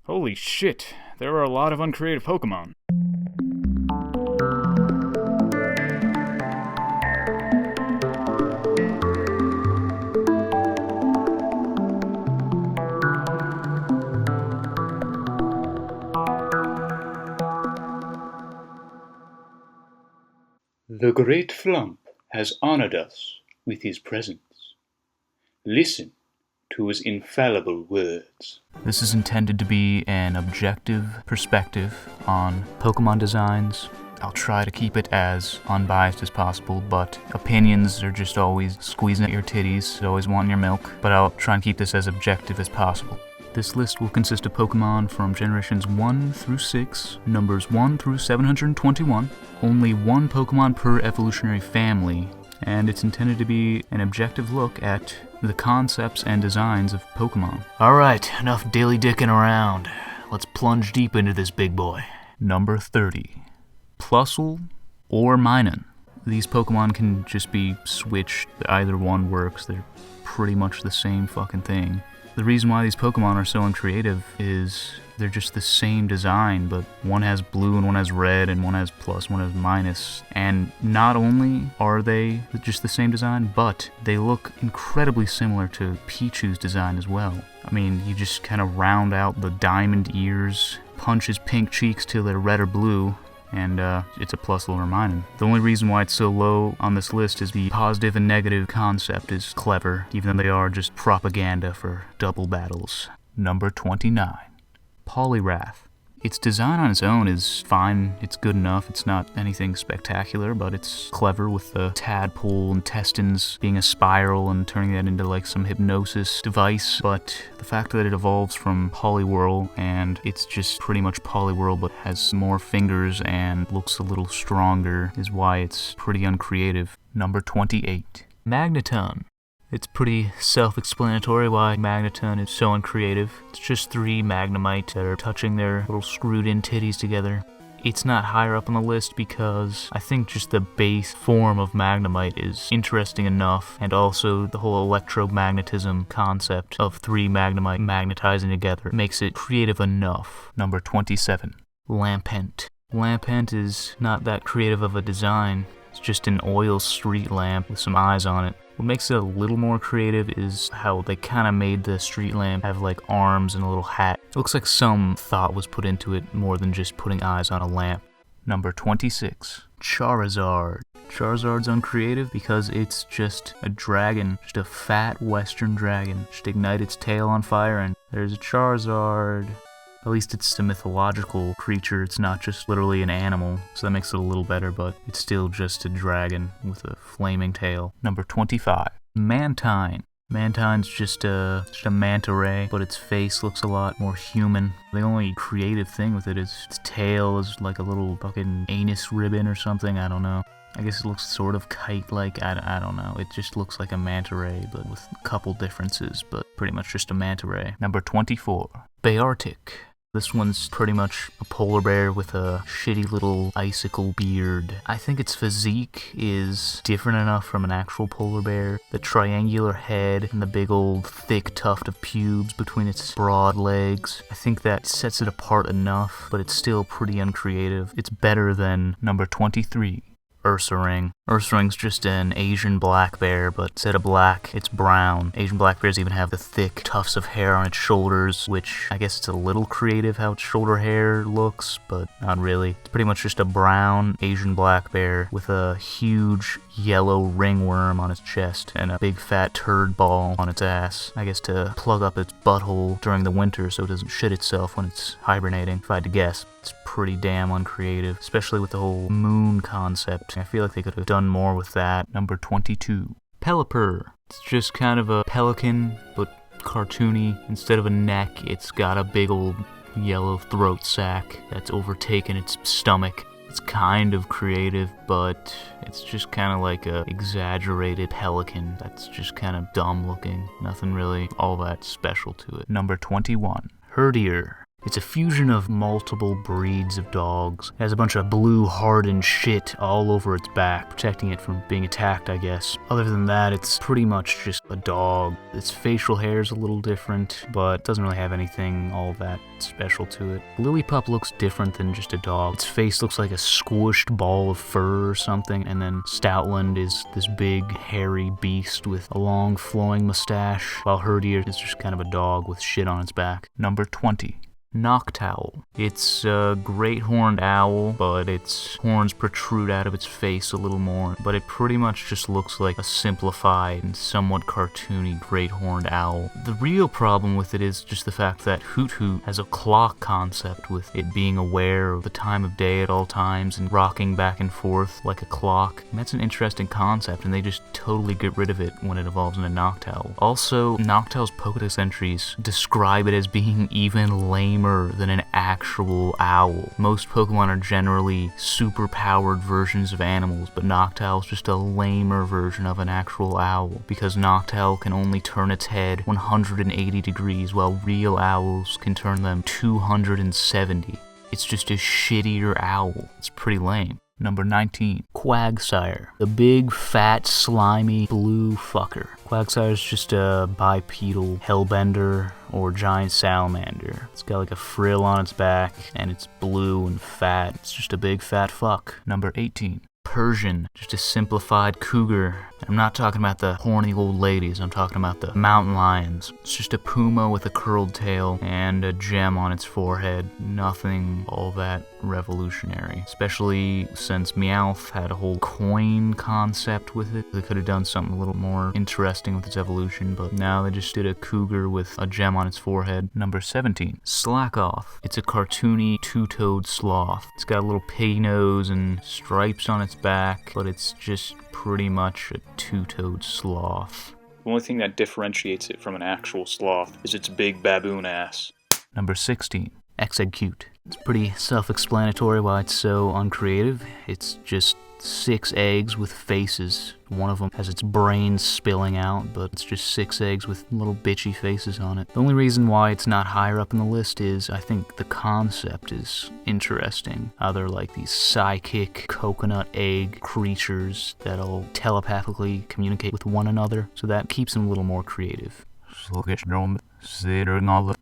Holy shit, there are a lot of uncreative Pokémon. The great Flump has honored us with his presence. Listen to his infallible words. This is intended to be an objective perspective on Pokemon designs. I'll try to keep it as unbiased as possible, but opinions are just always squeezing at your titties, always wanting your milk, but I'll try and keep this as objective as possible. This list will consist of Pokemon from generations 1 through 6, numbers 1 through 721, only one Pokemon per evolutionary family, and it's intended to be an objective look at the concepts and designs of Pokemon. Alright, enough dilly-dicking around. Let's plunge deep into this big boy. Number 30. Plusle or Minun. These Pokemon can just be switched, either one works, they're pretty much the same fucking thing. The reason why these Pokemon are so uncreative is they're just the same design, but one has blue and one has red and one has plus, one has minus. And not only are they just the same design, but they look incredibly similar to Pichu's design as well. I mean, you just kind of round out the diamond ears, punch his pink cheeks till they're red or blue, and it's a Plusle or Minun. The only reason why it's so low on this list is the positive and negative concept is clever, even though they are just propaganda for double battles. Number 29. Poliwrath. Its design on its own is fine, it's good enough, it's not anything spectacular, but it's clever with the tadpole intestines being a spiral and turning that into like some hypnosis device, but the fact that it evolves from Poliwhirl and it's just pretty much Poliwhirl but has more fingers and looks a little stronger is why it's pretty uncreative. Number 28. Magneton. It's pretty self-explanatory why Magneton is so uncreative. It's just 3 Magnemite that are touching their little screwed-in titties together. It's not higher up on the list because I think just the base form of Magnemite is interesting enough, and also the whole electromagnetism concept of 3 Magnemite magnetizing together makes it creative enough. Number 27. Lampent. Lampent is not that creative of a design. It's just an oil street lamp with some eyes on it. What makes it a little more creative is how they kind of made the street lamp have like arms and a little hat. It looks like some thought was put into it more than just putting eyes on a lamp. Number 26. Charizard. Charizard's uncreative because it's just a dragon, just a fat western dragon. Just ignite its tail on fire and there's a Charizard. At least it's a mythological creature, it's not just literally an animal, so that makes it a little better, but it's still just a dragon with a flaming tail. Number 25. Mantine. Mantine's just a manta ray, but its face looks a lot more human. The only creative thing with it is its tail is like a little fucking anus ribbon or something, I don't know. I guess it looks sort of kite-like, I don't know. It just looks like a manta ray, but with a couple differences, but pretty much just a manta ray. Number 24. Beartic. This one's pretty much a polar bear with a shitty little icicle beard. I think its physique is different enough from an actual polar bear. The triangular head and the big old thick tuft of pubes between its broad legs. I think that sets it apart enough, but it's still pretty uncreative. It's better than number 23. Ursaring. Ursaring's just an Asian black bear, but instead of black, it's brown. Asian black bears even have the thick tufts of hair on its shoulders, which I guess it's a little creative how its shoulder hair looks, but not really. It's pretty much just a brown Asian black bear with a huge yellow ringworm on its chest and a big fat turd ball on its ass. I guess to plug up its butthole during the winter so it doesn't shit itself when it's hibernating, if I had to guess. It's pretty damn uncreative, especially with the whole moon concept. I feel like they could have done more with that. Number 22. Pelipper. It's just kind of a pelican, but cartoony. Instead of a neck, it's got a big old yellow throat sac that's overtaken its stomach. It's kind of creative, but it's just kind of like a exaggerated pelican that's just kind of dumb looking. Nothing really all that special to it. Number 21. Herdier. It's a fusion of multiple breeds of dogs. It has a bunch of blue hardened shit all over its back, protecting it from being attacked, I guess. Other than that, it's pretty much just a dog. Its facial hair is a little different, but it doesn't really have anything all that special to it. Lillipup looks different than just a dog. Its face looks like a squished ball of fur or something, and then Stoutland is this big, hairy beast with a long, flowing mustache, while Herdier is just kind of a dog with shit on its back. Number 20. Noctowl. It's a great horned owl, but its horns protrude out of its face a little more, but it pretty much just looks like a simplified and somewhat cartoony great horned owl. The real problem with it is just the fact that Hoot Hoot has a clock concept with it being aware of the time of day at all times and rocking back and forth like a clock. And that's an interesting concept, and they just totally get rid of it when it evolves into Noctowl. Also, Noctowl's Pokédex entries describe it as being even lamer than an actual owl. Most Pokemon are generally super-powered versions of animals, but Noctowl's just a lamer version of an actual owl, because Noctowl can only turn its head 180 degrees, while real owls can turn them 270. It's just a shittier owl. It's pretty lame. Number 19. Quagsire. The big, fat, slimy, blue fucker. Quagsire's just a bipedal hellbender or giant salamander. It's got like a frill on its back, and it's blue and fat. It's just a big, fat fuck. Number 18. Persian, just a simplified cougar. I'm not talking about the horny old ladies, I'm talking about the mountain lions. It's just a puma with a curled tail and a gem on its forehead. Nothing all that revolutionary, especially since Meowth had a whole coin concept with it. They could have done something a little more interesting with its evolution, but now they just did a cougar with a gem on its forehead. Number 17. Slackoth. It's a cartoony two-toed sloth. It's got a little pig nose and stripes on its back, but it's just pretty much a two-toed sloth. The only thing that differentiates it from an actual sloth is its big baboon ass. Number 16. Execute. It's pretty self-explanatory why it's so uncreative. It's just 6 eggs with faces. One of them has its brains spilling out, but it's just 6 eggs with little bitchy faces on it. The only reason why it's not higher up in the list is I think the concept is interesting. They're like these psychic coconut egg creatures that'll telepathically communicate with one another, so that keeps them a little more creative.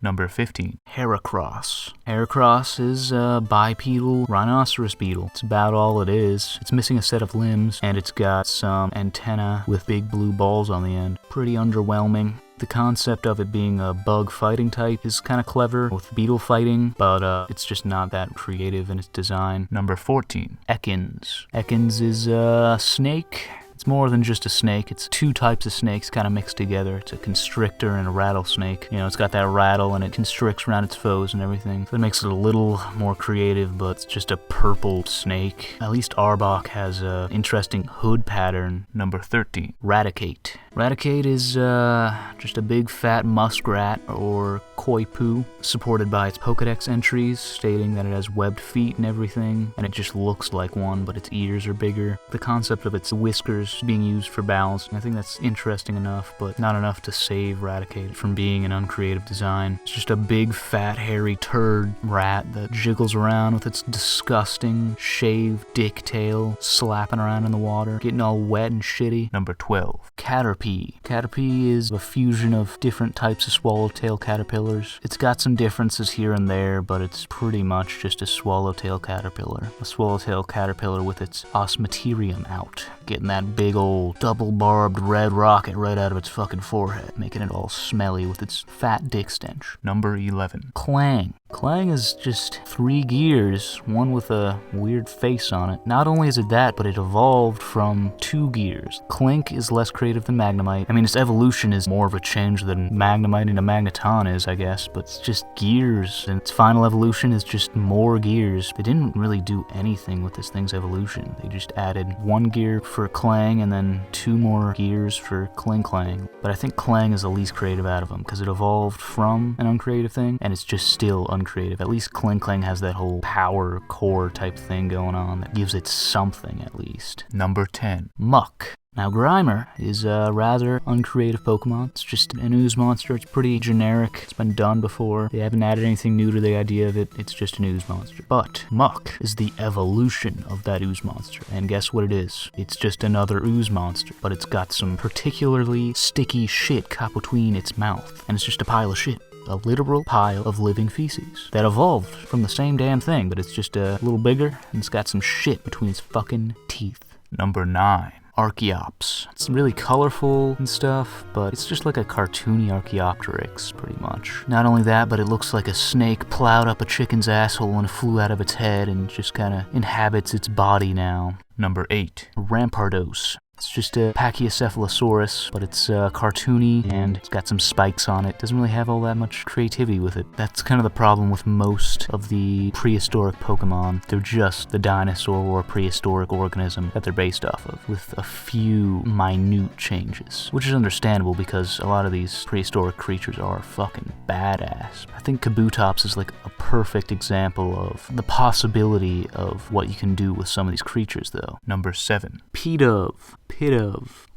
Number 15. Heracross. Heracross is a bipedal rhinoceros beetle. It's about all it is. It's missing a set of limbs, and it's got some antenna with big blue balls on the end. Pretty underwhelming. The concept of it being a bug fighting type is kind of clever with beetle fighting, but it's just not that creative in its design. Number 14. Ekans. Ekans is a snake. It's more than just a snake. It's 2 types of snakes kind of mixed together. It's a constrictor and a rattlesnake. You know, it's got that rattle and it constricts around its foes and everything. So it makes it a little more creative, but it's just a purple snake. At least Arbok has an interesting hood pattern. Number 13. Radicate. Radicate is just a big fat muskrat or koi poo, supported by its Pokédex entries stating that it has webbed feet and everything, and it just looks like one, but its ears are bigger. The concept of its whiskers being used for balance, I think that's interesting enough, but not enough to save Radicate from being an uncreative design. It's just a big fat hairy turd rat that jiggles around with its disgusting shaved dick tail slapping around in the water, getting all wet and shitty. Number 12. Caterpie. Caterpie is a fusion of different types of swallowtail caterpillars. It's got some differences here and there, but it's pretty much just a swallowtail caterpillar. A swallowtail caterpillar with its osmeterium out, getting that big old double-barbed red rocket right out of its fucking forehead, making it all smelly with its fat dick stench. Number 11. Clang. Clang is just 3 gears, one with a weird face on it. Not only is it that, but it evolved from 2 gears. Clink is less creative than Magnemite. I mean, its evolution is more of a change than Magnemite into Magneton is, I guess, but it's just gears, and its final evolution is just more gears. They didn't really do anything with this thing's evolution. They just added 1 gear for Clang and then 2 more gears for Clang. But I think Clang is the least creative out of them, because it evolved from an uncreative thing, and it's just still uncreative. At least Clang has that whole power core type thing going on that gives it something at least. Number 10. Muck. Now Grimer is a rather uncreative Pokemon. It's just an ooze monster. It's pretty generic. It's been done before. They haven't added anything new to the idea of it. It's just an ooze monster. But Muck is the evolution of that ooze monster. And guess what it is? It's just another ooze monster, but it's got some particularly sticky shit caught between its mouth. And it's just a pile of shit. A literal pile of living feces that evolved from the same damn thing, but it's just a little bigger and it's got some shit between its fucking teeth. Number 9. Archaeopteryx. It's really colorful and stuff, but it's just like a cartoony Archaeopteryx, pretty much. Not only that, but it looks like a snake plowed up a chicken's asshole and flew out of its head and just kinda inhabits its body now. Number 8. Rampardos. It's just a Pachycephalosaurus, but it's cartoony and it's got some spikes on it. Doesn't really have all that much creativity with it. That's kind of the problem with most of the prehistoric Pokemon. They're just the dinosaur or prehistoric organism that they're based off of, with a few minute changes. Which is understandable because a lot of these prehistoric creatures are fucking badass. I think Kabutops is like a perfect example of the possibility of what you can do with some of these creatures, though. Number 7. Pita,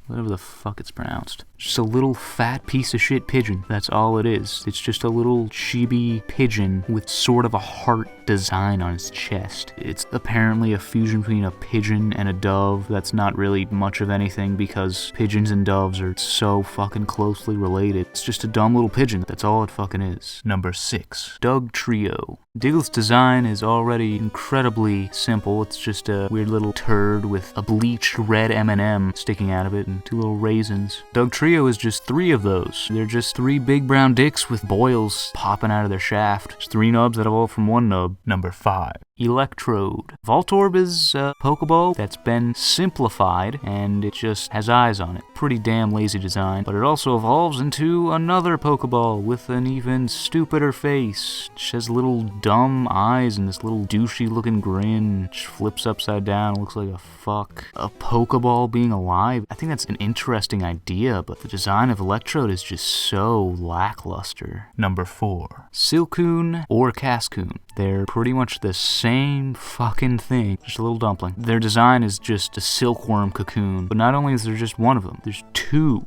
whatever the fuck it's pronounced. Just a little fat piece of shit pigeon. That's all it is. It's just a little chibi pigeon with sort of a heart design on its chest. It's apparently a fusion between a pigeon and a dove. That's not really much of anything because pigeons and doves are so fucking closely related. It's just a dumb little pigeon. That's all it fucking is. Number 6. Digtrio. Digltt's design is already incredibly simple. It's just a weird little turd with a bleached red M&M sticking out of it and 2 little raisins. Digtrio is just 3 of those. They're just 3 big brown dicks with boils popping out of their shaft. Just 3 nubs that evolved from 1 nub. Number 5. Electrode. Voltorb is a Pokeball that's been simplified and it just has eyes on it. Pretty damn lazy design, but it also evolves into another Pokeball with an even stupider face. It has little dumb eyes and this little douchey looking grin. It flips upside down, looks like a fuck. A Pokeball being alive? I think that's an interesting idea, but the design of Electrode is just so lackluster. Number 4. Silcoon or Cascoon. They're pretty much the same fucking thing, just a little dumpling. Their design is just a silkworm cocoon, but not only is there just one of them, there's two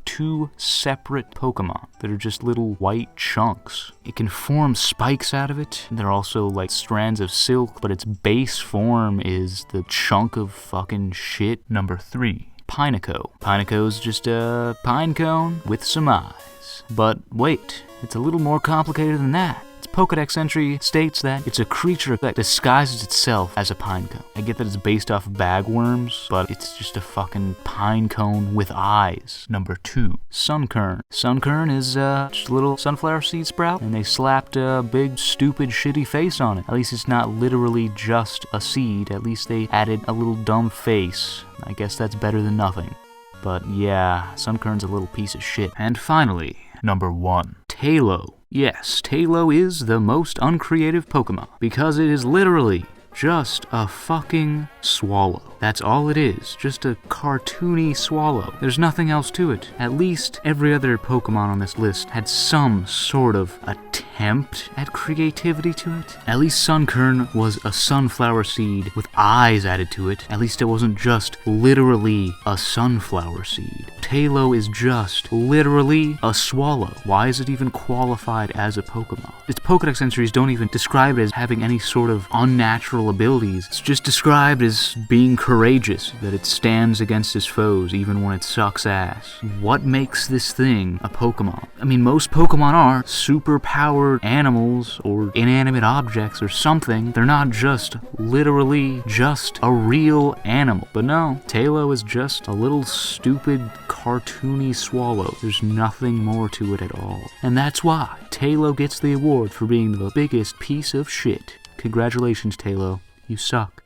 separate Pokemon that are just little white chunks. It can form spikes out of it. They're also like strands of silk, but its base form is the chunk of fucking shit. Number 3. Pineco. Pineco's just a pine cone with some eyes. But wait, it's a little more complicated than that. Its Pokedex entry states that it's a creature that disguises itself as a pinecone. I get that it's based off of bagworms, but it's just a fucking pinecone with eyes. Number 2. Sunkern. Sunkern is just a little sunflower seed sprout, and they slapped a big, stupid, shitty face on it. At least it's not literally just a seed. At least they added a little dumb face. I guess that's better than nothing. But yeah, Sunkern's a little piece of shit. And finally, number 1. Taillow. Yes, Taillow is the most uncreative Pokemon, because it is literally just a fucking swallow. That's all it is, just a cartoony swallow. There's nothing else to it. At least every other Pokemon on this list had some sort of attempt at creativity to it. At least Sunkern was a sunflower seed with eyes added to it. At least it wasn't just literally a sunflower seed. Taillow is just literally a swallow. Why is it even qualified as a Pokemon? Its Pokedex entries don't even describe it as having any sort of unnatural abilities. It's just described as being courageous, that it stands against its foes even when it sucks ass. What makes this thing a Pokemon? I mean, most Pokemon are super-powered animals or inanimate objects or something. They're not just literally just a real animal. But no, Taillow is just a little stupid cartoony swallow. There's nothing more to it at all. And that's why Taillow gets the award for being the biggest piece of shit. Congratulations, Taillow. You suck.